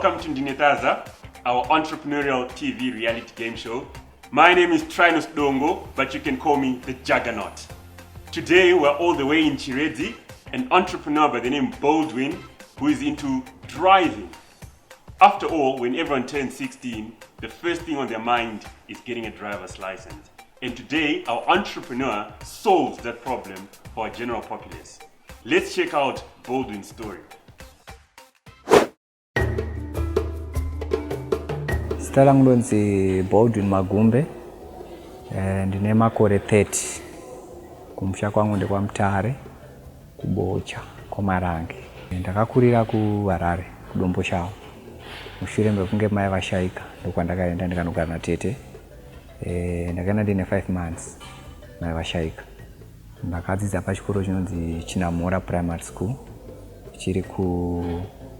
Welcome to Ndinetaza, our entrepreneurial TV reality game show. My name is Trinos Dongo, but you can call me the Juggernaut. Today we're all the way in Chiredzi, an entrepreneur by the name Boldwin who is into driving. After all, when everyone turns 16, the first thing on their mind is getting a driver's license. And today, our entrepreneur solves that problem for our general populace. Let's check out Boldwin's story. Zita langu ndonzi Boldwin Magumbe, ndine makore 30. Kumusha kwangu ndekwa Mutare, kubocha, komarange. Ndakakurira ku Harare, kudombo shawo. Mushure mekunge mai vashaika, ndokwandakaenda ndikanogara natete. Ndakaenda ndine 5 months mai vashaika. Ndakadzidza pachikoro chinonzi Chinamora Primary School, chiri ku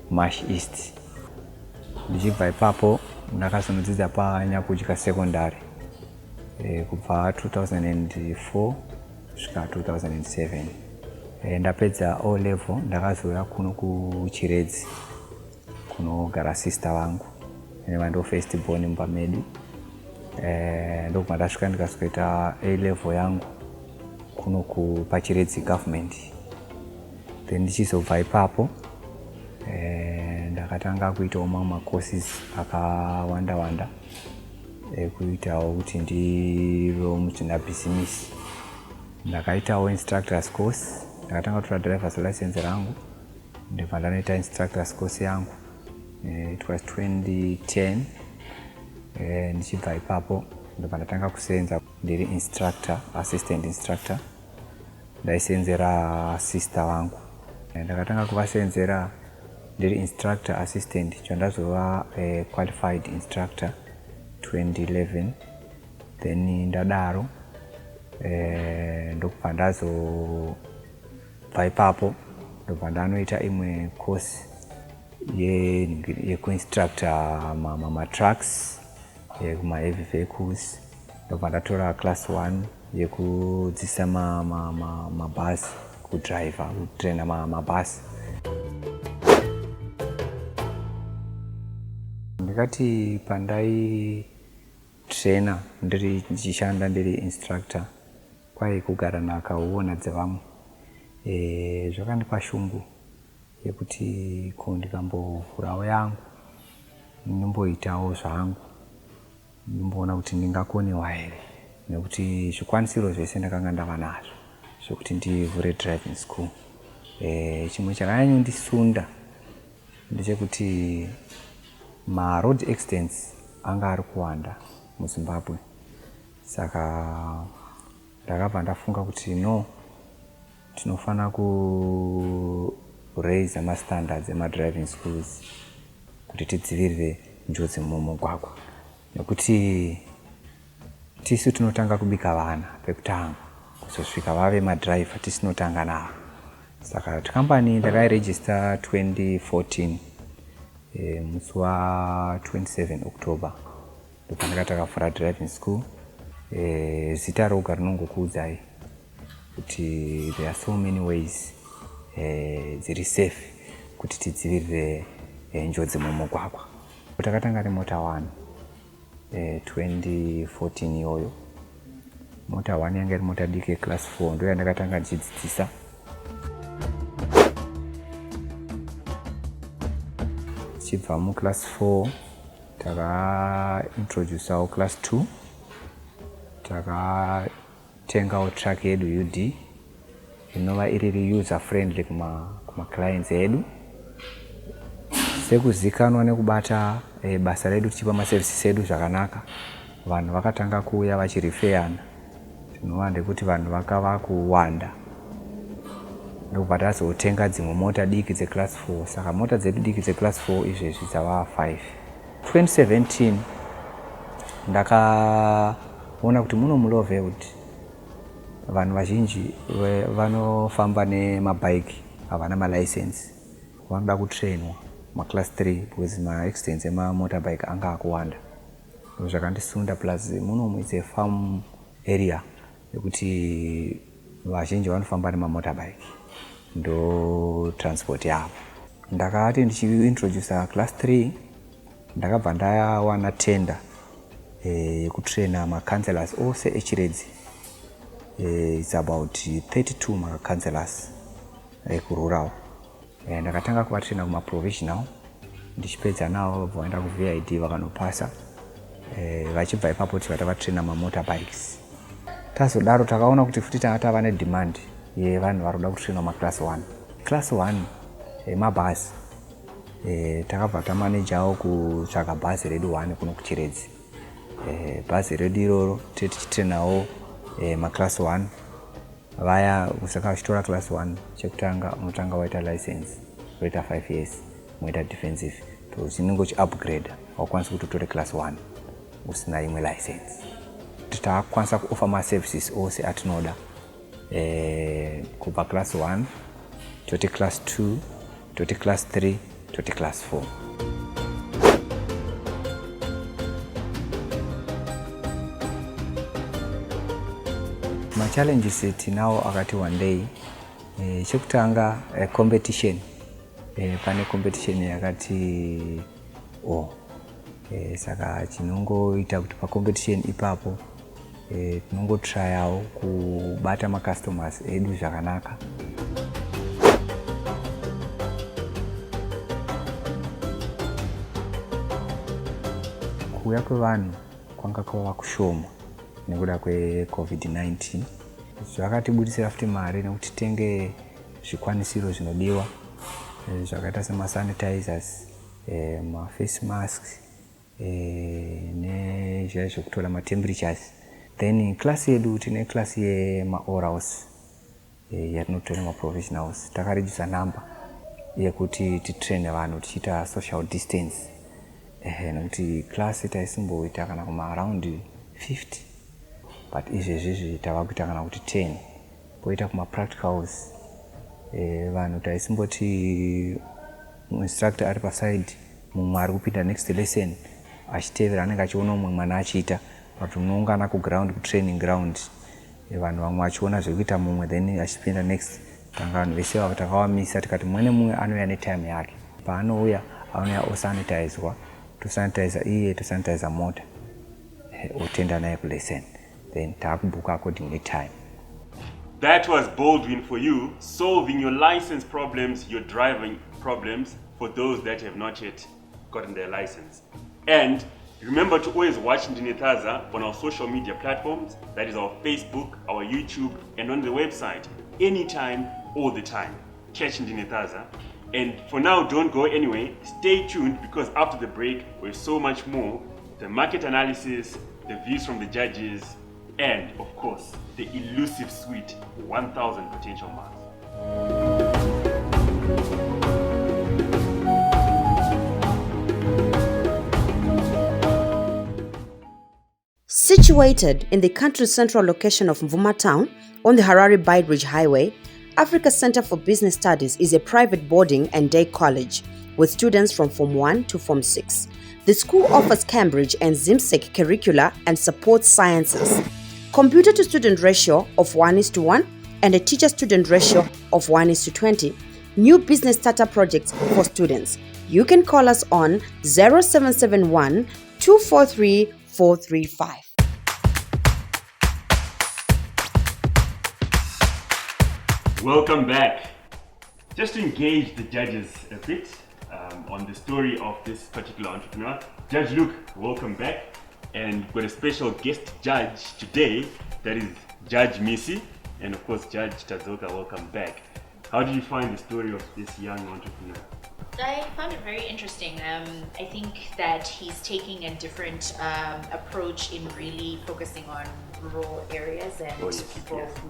Mash East. Ndichibva ipapo ndakazonodzidza paNyakudya Secondary kubva 2004 kusvika 2007. Ndapedza O level ndakazouya kuno kuChiredzi kunogara sister vangu ndo first born mumba medu. Ndobva ndasvika ndikazoita A level yangu kuno paChiredzi government. Then ndichizobva ipapo ndakatanga kuitawo mamwe courses akawanda kuitawo kuti ndive muchina business. Ndakaitawo instructors course, ndakatanga kutora driver's license rangu ndibva ndanoita instructors course yangu. It was 2010. Ndichibva ipapo ndobva ndatanga kusenza ndiri instructor, assistant instructor. Ndaisenzera sister vangu. Ndakatanga kuvasenzera ndiri instructor assistant chondazova qualified instructor 2011. Then ndadaro ndobva ndazobva ipapo ndobva ndanoita imwe course yekuinstructor ma-trucks, kuma-heavy vehicles. Ndobva ndatora class 1 yekudzidzisa mabhasi, kudriver, kutraina mabhasi. Ndikati pandai trainer ndichishanda ndiri instructor kwai kugara nakaona dzevamwe. Zvakandipa shungu yekuti ndikambovhurawo yangu ndimboitawo zvangu, ndimboona kuti ndingakonewa here, nekuti zvikwanisiro zvese ndakanga ndava nazvo zvokuti ndivhure driving school. Chimwe chakanyanyondisunda ndechekuti ma-road accidents anga ari kuwanda muZimbabwe. Saka ndakabva ndafunga kuti no, tinofana kuraise ma-standards ema-driving schools kuti tidzivirire njodzi mumugwagwa. Nekuti tisu tinotanga kubika vana pekutanga, kuzosvika vave madriver tisinotanga navo. Saka kambani ndakairegister 2014. Musi wa 27 October ndobva ndakatakavhura driving school. Zita roga rinongokuudzai kuti there are so many ways dziri safe kuti tidzivirire njodzi mumugwagwa. Takatanga nemota 1 2014 iyoyo. Mota 1 yanga iri mota diki class 4 ndo yandakatanga ndichidzidzisa. Chibva class 4 takaintroduceawo class 2. Takatengawo truck yedu UD inova iri user friendly kuma clients edu. Sekuzikanwa nekubata basa redu tichipa maservices edu zvakanaka, vanhu vakatanga kuuya vachirifeyana. Tinova ndekuti vanhu vakava kuwanda. Ndobva tazotenga dzimwe mota diki class 4. Saka mota dzedu diki class 4 izvezvi dzava 5. 2017 ndakaona kuti muno muLovewood vanhu vazhinji vanofamba nemabike havana malicense, vanoda kutrainwa maclass 3 because maaccidents emamotorbike anga akuwanda. Zvakandisunda plus muno it's a farm area yekuti vazhinji vanofamba nemamotorbike ndo transport yavo. Ndakati ndichiintroduce class 3 ndakabva ndawana tender yekutraina macounselors ose echiredzi. It's about 32 macounselors ekurural. Ndakatanga kuvatraina kumaprovisional ndichipedza navo vaenda kuVID vakanopasa. Vachibva ipapo tikatavatraina mamotorbikes. Tazodaro takaona kuti futi tava nedemand yevanhu vari kuda kutrainwa maclass 1. Class 1 mabhazi. Takabva tamanejawo kutsvaga bhazi redu 1 kuno kuChiredzi. Bhazi redu iroro tichitrainawo maclass 1. Vaya usaka uchitora class 1 chekutanga unotanga waita license waita 5 years moita defensive to chinongo chi-upgrade wakwanisa kutotore class 1 usina imwe license. Takwanisa kuoffer ma-services ose atinoda kubva class 1 toti class 2 toti class 3 toti class 4. Ma-challenges tinawo akati one day chekutanga competition. Pane competition yakati saka chinongoita kuti pacompetition ipapo tinongotryawo kubata macustomers edu zvakanaka. Kuuya kwevanhu kwanga kwava kushoma nekuda kweCovid-19. Zvakatibudisira futi mari nekuti tenge zvikwanisiro zvinodiwa zvakaita semasanitizers, maface masks, nezvaya zvekutora matemperatures. Then class yedu tine class yema-orals yatinotora maprofessionals. Takaregister number yekuti titraine vanhu tichiita social distance. Nekuti class taisimboita kana kuma-around 50. But izvezvi tava kuita kana kuti 10. Poita kuma-practicals. Vanhu taisimboti instructor ari paside mumwe ari kupinda next lesson achitevera anenge achiona umwe mwana achiita but unoungana kuground kutraining ground vanhu vamwe vachiona zvekuita mumwe then achipinda next. Tanga vanhu vese vava takavamisa tikati mumwe nemumwe anouya netime yake. Paanouya anouya osanitizwa tosanitiza iye tosanitiza mota otenda naye kulesson then takubuka according netime. That was Boldwin for you, solving your license problems, your driving problems for those that have not yet gotten their license. And remember to always watch Ndinethaza on our social media platforms, that is our Facebook, our YouTube, and on the website, anytime, all the time. Catch Ndinethaza. And for now, don't go anywhere. Stay tuned because after the break, we have so much more. The market analysis, the views from the judges, and of course, the elusive sweet 1,000 potential marks. Situated in the country's central location of Mvuma Town on the Harare-Bide Ridge Highway, Africa Center for Business Studies is a private boarding and day college with students from Form 1 to Form 6. The school offers Cambridge and ZIMSEC curricula and supports sciences. Computer to student ratio of 1:1 and a teacher student ratio of 1:20. New business starter projects for students. You can call us on 0771 243 435. Welcome back. Just to engage the judges a bit on the story of this particular entrepreneur. Judge Luke, welcome back. And we've got a special guest judge today, that is Judge Missy, and of course Judge Tazoka, welcome back. How did you find the story of this young entrepreneur? I found it very interesting. I think that he's taking a different approach in really focusing on rural areas and people who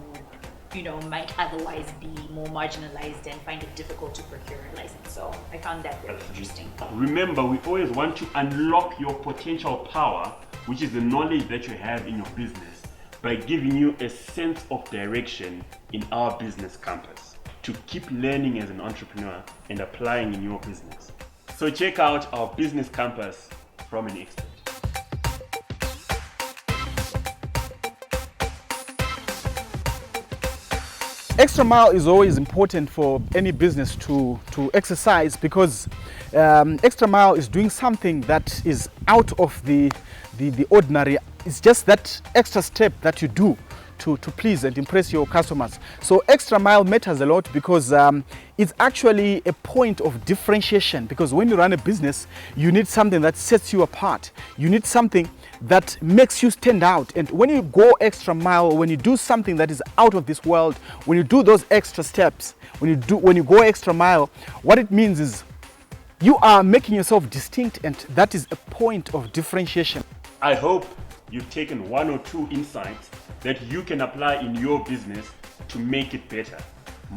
might otherwise be more marginalized and find it difficult to procure a license. So I found that very interesting. Remember, we always want to unlock your potential power, which is the knowledge that you have in your business, by giving you a sense of direction in our business campus to keep learning as an entrepreneur and applying in your business. So check out our business campus from an expert. Extra mile is always important for any business to exercise, because extra mile is doing something that is out of the ordinary. It's just that extra step that you do to please and impress your customers. So extra mile matters a lot, because it's actually a point of differentiation, because when you run a business, you need something that sets you apart. You need something that makes you stand out. And when you go extra mile, when you do something that is out of this world, when you do those extra steps, when you go extra mile, what it means is you are making yourself distinct, and that is a point of differentiation. I hope you've taken one or two insights that you can apply in your business to make it better.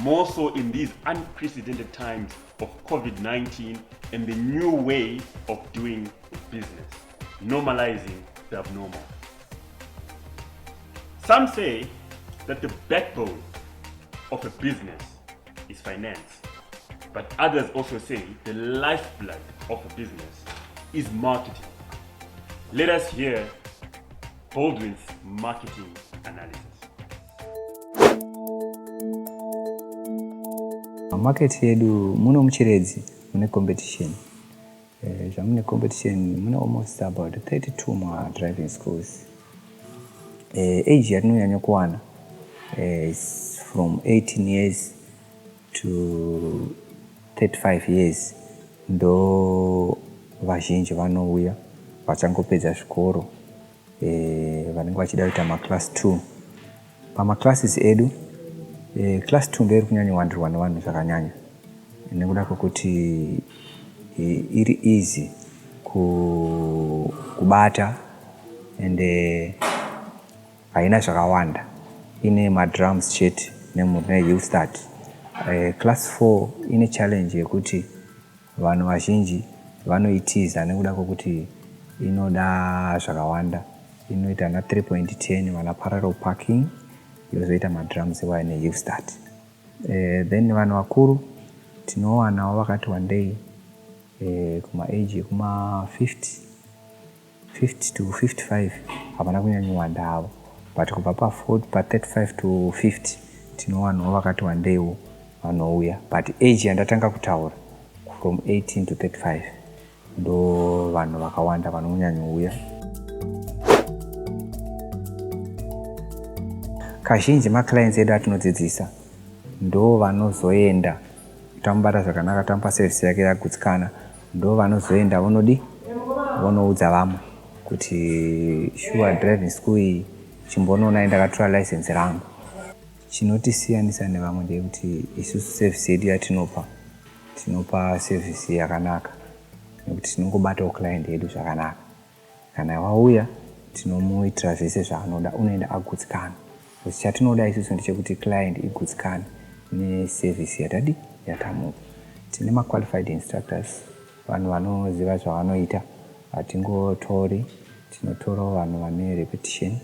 More so in these unprecedented times of COVID-19 and the new way of doing business, normalizing the abnormal. Some say that the backbone of a business is finance, but others also say the lifeblood of a business is marketing. Let us hear Boldwin's marketing analysis. Market yedu muno muchiredzi mune competition. Mune competition mune almost about 32 more driving schools. Age yatinonyanya kuwana is from 18 years to 35 years. Ndo vazhinji vanouya vachangopedza zvikoro vanenge vachida kuita maclass 2. Pamaclasses edu class 2 ndiri kunyanya wandirwa nevanhu zvakanyanya, nekuda kwekuti iri easy kubata ende haina zvakawanda, ine madrums chete ne start. Class 4 ine challenge yekuti vanhu vazhinji vanoitiza nekuda kwekuti inoda zvakawanda, inoita na 3.10 vana parallel parking, yozoita madrums waya ne start. Then vanhu vakuru tinowanawo vakati one day kuma age kuma 50 to 55 havana kunyanya wanda havo, but kubva pa 35 to 50 tinowanawo vakati one day vanouya, but age yandatanga kutaura from 18 to 35 ndo vanhu vakawanda vanonyanya uya. Kazhinji maclients edu atinodzidzisa ndo vanozoenda tambata zvakanaka, tampa service yake yagutsikana, ndo vanozoenda vonoudza vamwe kuti sure driving school iyi chimbonoona ndakatora license rangu. Chinotisiyanisa nevamwe ndekuti isusu service yedu tinopa service yakanaka, nekuti tinongobatawo client yedu zvakanaka. Kana wauya tinomuitira zvese zvaanoda, unoenda agutsikana. Chatinoda isusu ndechekuti client igutsikane neservice yatamupa. Tine ma-qualified instructors, vanhu vanoziva zvavanoita. Hatingotori, tinotorawo vanhu vane repetition,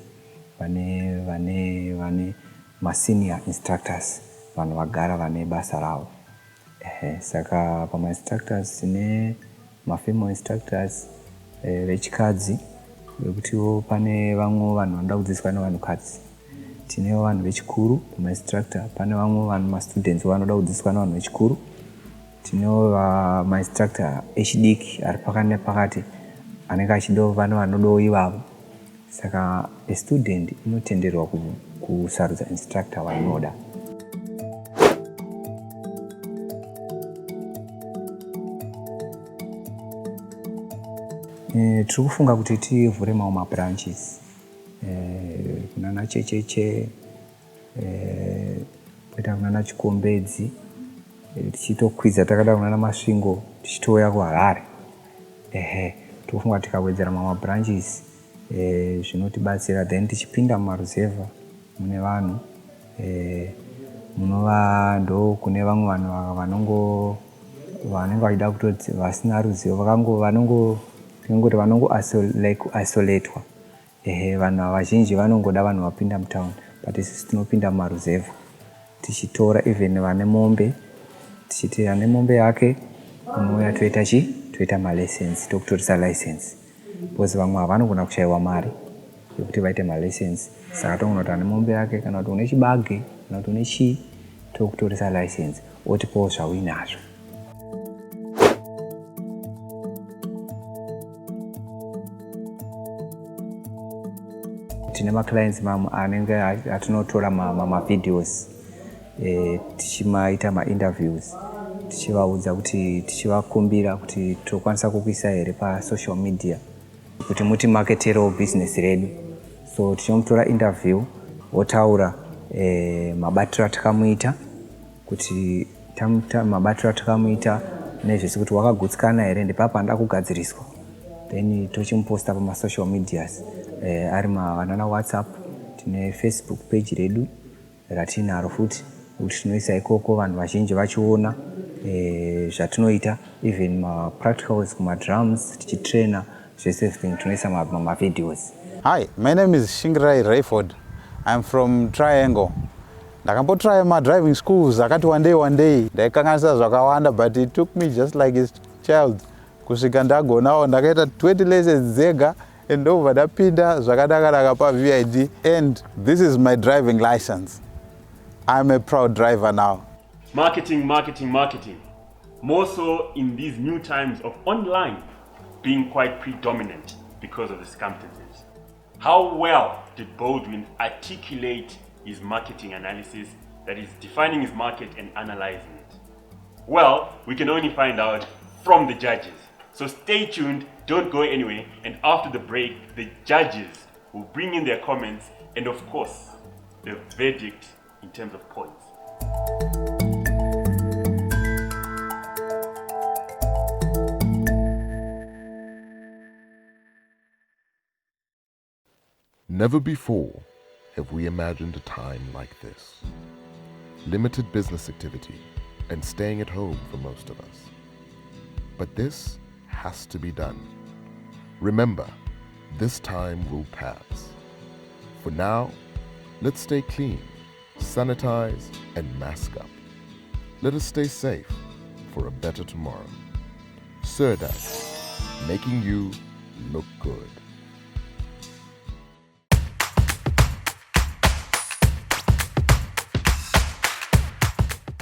vane ma-senior instructors, vanhu vagara vane basa ravo. Saka pama-instructors tine ma-female instructors vechikadzi, vekutiwo pane vamwe vanhu vanoda kudzidziswa nevanhukadzi. Tinewo vanhu vechikuru pama-instructor, pane vamwe vanhu ma-students vanoda kudzidziswa nevanhu vechikuru. Tinewo ma-instructor echidiki ari pakati nepakati anenge achidawo vanhu vanodawo ivavo. Saka a student inotenderwa kusarudza instructor wainoda. Tiri kufunga kuti tivhure mamwe mabranches kunana Checheche, poita kunana Chikombedzi, tichitokwiza takada kunana Masvingo, tichitouya kuHarare. Tofunga tikawedzera mamwe mabranches zvinotibatsira, then tichipinda mumaruzevha mune vanhu munova ndo kune vamwe vanhu vanenge vachida kutoti vasina ruzivo vanongo isolatwa. Vanhu vazhinji vanongoda vanhu vapinda mutown, but isusu tinopinda mumaruzevha tichitora even vane mombe, tichiti ane mombe yake unouya toita malicense, tokutorisa license, because vamwe havanogona kushayiwa mari yekuti vaite malicense. Saka tongoona kuti ane mombe yake, kana kuti une chibage, kana kuti une chii, tokutoresa license otipawo zvauinazvo. Tine ma-clients anenge atinotora ma-videos tichimaita ma-interviews tichivaudza kuti tichivakumbira kuti tokwanisa kukuisa here pa-social media kuti mutimaketerewo business redu. So tichimutora interview wotaura mabatiro atakamuita kuti mabatiro atakamuita nezvese kuti wakagutsikana here ndepapa anda kugadziriswa, then tochimuposta pama-social medias ari vanana WhatsApp, tine Facebook page redu ratinaro futi kuti tinoisa ikoko vanhu vazhinji vachiona zvatinoita, even ma-practicals kuma-drums tichitraina zvese everything tinoisa ma-videos. Hi, my name is Chiredzi Rayford. I'm from Triangle. Ndakambotry ma-driving schools akati one day ndaikanganisa zvakawanda, but it took me just like a child kusvika ndagonawo ndakaita 20 lessons dzega and ndobva ndapinda zvakadaka pa-VID, and this is my driving license. I'm a proud driver now. Marketing. More so in these new times of online being quite predominant because of the circumstances. How well did Boldwin articulate his marketing analysis, that is defining his market and analyzing it? Well, we can only find out from the judges. So stay tuned, don't go anywhere, and after the break, the judges will bring in their comments and of course, the verdict in terms of points. Never before have we imagined a time like this. Limited business activity and staying at home for most of us. But this has to be done. Remember, this time will pass. For now, let's stay clean, sanitize, and mask up. Let us stay safe for a better tomorrow. Surdat, making you look good.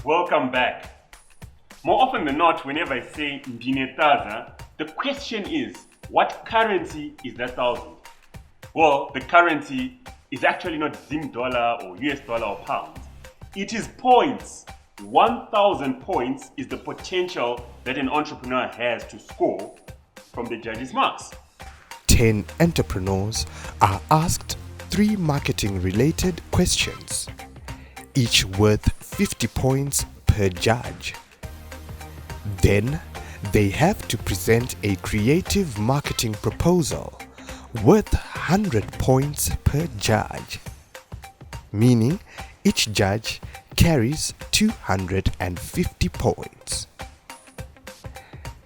Welcome back. More often than not, whenever I say Ndinetaza, the question is, what currency is that 1,000? Well, the currency is actually not Zim dollar or US dollar or pounds. It is points. 1,000 points is the potential that an entrepreneur has to score from the judges' marks. 10 entrepreneurs are asked 3 marketing-related questions, each worth 50 points per judge. Then, they have to present a creative marketing proposal worth 100 points per judge, meaning each judge carries 250 points.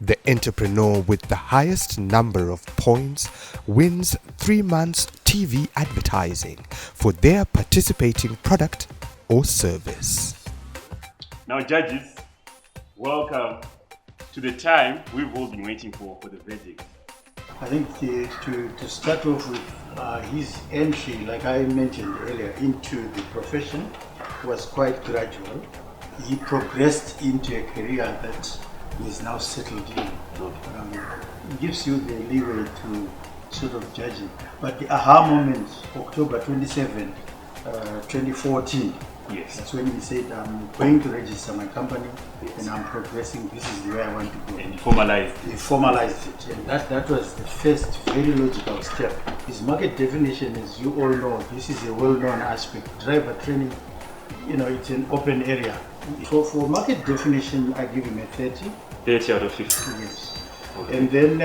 The entrepreneur with the highest number of points wins 3 months TV advertising for their participating product or service. Now, judges, welcome to the time we've all been waiting for the verdict. I think to start off with his entry, like I mentioned earlier, into the profession was quite gradual. He progressed into a career that is now settled in. It gives you the leeway to sort of judge it. But the aha moment, October 27, 2014, yes, that's when he said, I'm going to register my company, yes, and I'm progressing, this is the way I want to go. And he formalized it. He formalized it, and that was the first very logical step. His market definition, as you all know, this is a well-known aspect. Driver training, it's an open area. For market definition, I give him a 30. 30 out of 50. Yes. Okay. And then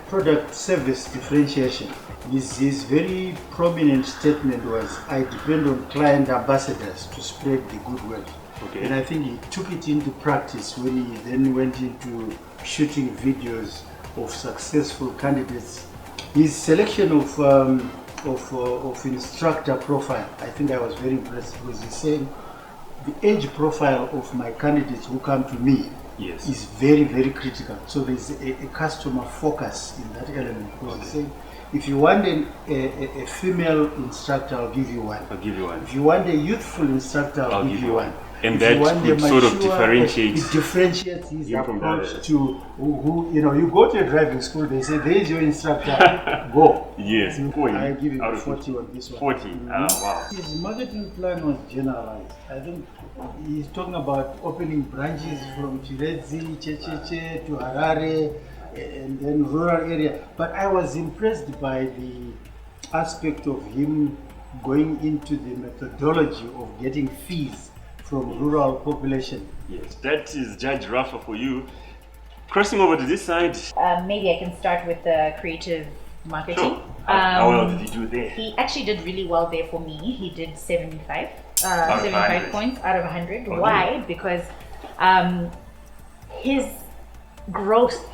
product service differentiation. His very prominent statement was, I depend on client ambassadors to spread the good word. Okay. And I think he took it into practice when he then went into shooting videos of successful candidates. His selection of instructor profile, I think I was very impressed because he's saying the age profile of my candidates who come to me, yes, is very, very critical. So there's a customer focus in that element. Because he's saying, if you want a female instructor, I'll give you one. I'll give you one. If you want a youthful instructor, I'll give you one. And If that you want would a sort of mature, differentiates it differentiates his him from the approach others. to who, you know, you go to a driving school, they say, there is your instructor, go. Yes. I give him Out of 40 on this one. 40. Wow. His marketing plan was generalized. I think he's talking about opening branches from Chiredzi, Checheche to Harare, and then rural area. But I was impressed by the aspect of him going into the methodology of getting fees from rural population. Yes, that is Judge Rafa for you. Crossing over to this side. Maybe I can start with the creative marketing. Sure. How well did he do there? He actually did really well there for me. He did 75 Out of 75 100. points out of 100. Oh, Why? yeah. Because his growth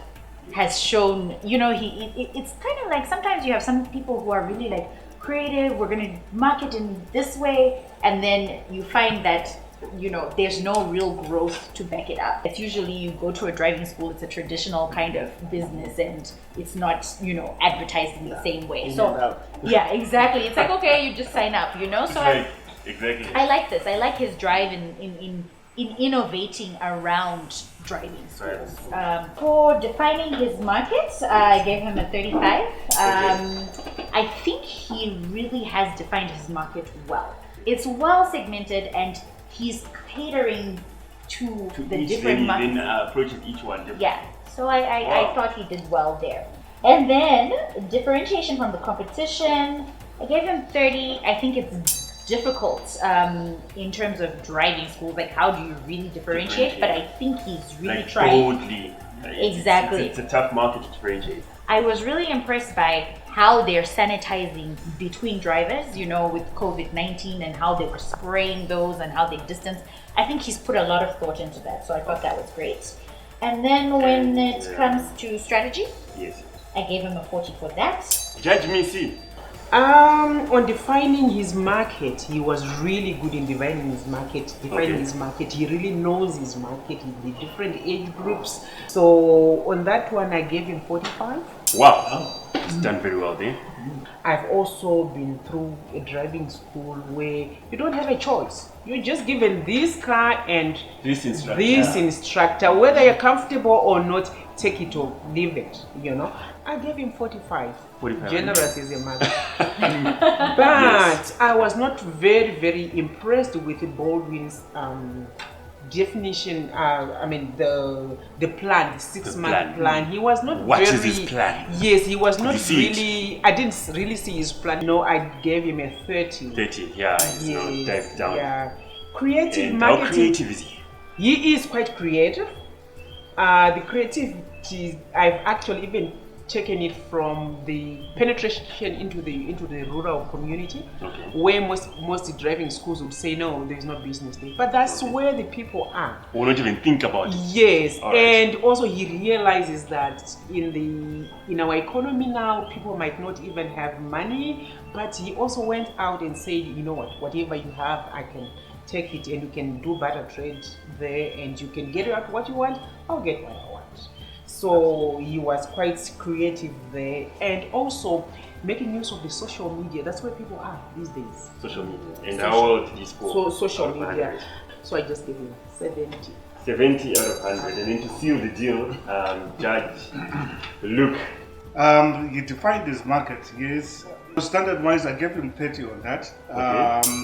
has shown, you know, it's kind of like sometimes you have some people who are really like creative, we're going to market in this way, and then you find that, you know, there's no real growth to back it up. It's usually you go to a driving school, it's a traditional kind of business and it's not, you know, advertised in the same way. So yeah, exactly. It's like, okay, you just sign up, you know. So exactly. I like this. I like his drive in innovating around driving schools. For defining his market, I gave him a 35. I think he really has defined his market well. It's well segmented and he's catering to the each different lady, markets. then approaches each one differently. Yeah, so I thought he did well there. And then differentiation from the competition, I gave him 30. I think it's difficult in terms of driving schools, like how do you really differentiate? But I think he's really Like trying. boldly. Exactly. It's a tough market to differentiate. I was really impressed by how they're sanitizing between drivers, you know, with COVID-19 and how they were spraying those and how they distance. I think he's put a lot of thought into that, so I thought that was great. And then when it comes to strategy, yes, I gave him a 40 for that. Judge Missy. On defining his market, he was really good in defining his market. He really knows his market, the different age groups. So on that one, I gave him 45. Wow, he's done very well there. I've also been through a driving school where you don't have a choice. You're just given this car and This instructor, whether you're comfortable or not, take it or leave it, you know. I gave him 45. 45. Generous is a man. But I was not very, very impressed with Boldwin's definition. I mean the plan, the 6-month plan. He was not What very. is his plan? Yes, he was not you see really. I didn't really see his plan. No, I gave him a 30. 30, yeah, it's now dived down. Yeah, creative And marketing. how creative is he? He is quite creative. The creativity, I've actually even taken it from the penetration into the rural community, where most driving schools would say no, there's no business there. But that's where the people are. Or not even think about it. Yes, All right. and also he realizes that in our economy now, people might not even have money. But he also went out and said, you know what, whatever you have, I can take it, and you can do barter trade there, and you can get what you want, I'll get what I want. So he was quite creative there, and also making use of the social media. That's where people are these days. Social media. And how old did he score? So social out of media. 100? So I just gave him 70. 70 out of 100. And then to seal the deal, Judge Luke. He defined his market, yes. Standard-wise, I gave him 30 on that.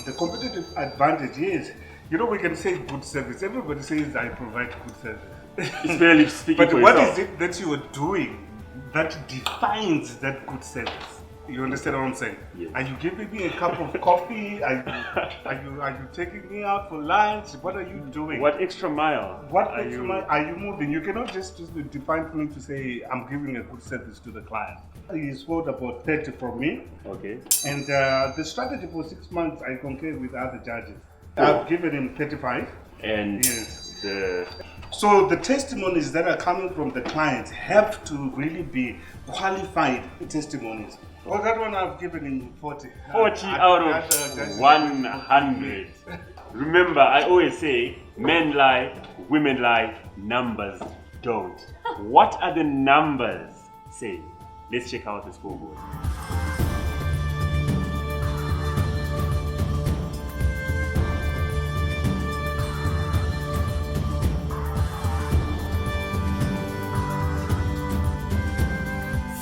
The competitive advantage is, you know, we can say good service. Everybody says I provide good service. It's barely speaking But for what yourself. is it that you are doing that defines that good service? You understand what I'm saying? Yes. Are you giving me a cup of coffee? Are you taking me out for lunch? What are you doing? What extra mile What extra mile are you moving? You cannot just define for me to say I'm giving a good service to the client. He scored about 30 from me. Okay. And the strategy for 6 months, I concur with other judges. I've given him 35. And yes. the So the testimonies that are coming from the clients have to really be qualified testimonies. Oh, that one I've given him 40. 40 out of 100. Remember, I always say, men lie, women lie, numbers don't. What are the numbers saying? Let's check out the scoreboard.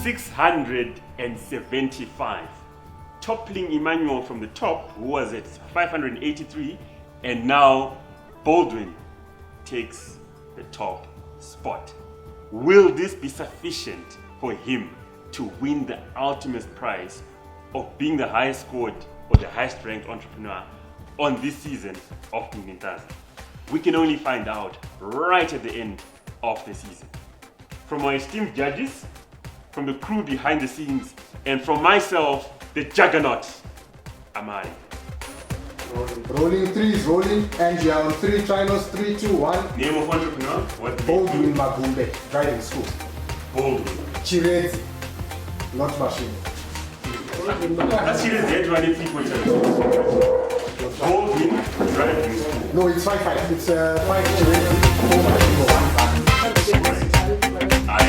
675, toppling Emmanuel from the top, who was at 583, and now Boldwin takes the top spot. Will this be sufficient for him to win the ultimate prize of being the highest scored or the highest ranked entrepreneur on this season of Nintaza? We can only find out right at the end of the season. From our esteemed judges, from the crew behind the scenes, and from myself, the juggernaut, Amari. Rolling threes, rolling, and you're on 3 trinos, 3, 2, 1. Name of entrepreneur? What? Boldwin Magumbe, driving school. Boldwin. Chiredzi, not machine. That's Chiredzi, Boldwin driving school. No, it's 5-5. It's 5 Chiredzi, 4 machine, 1 back. I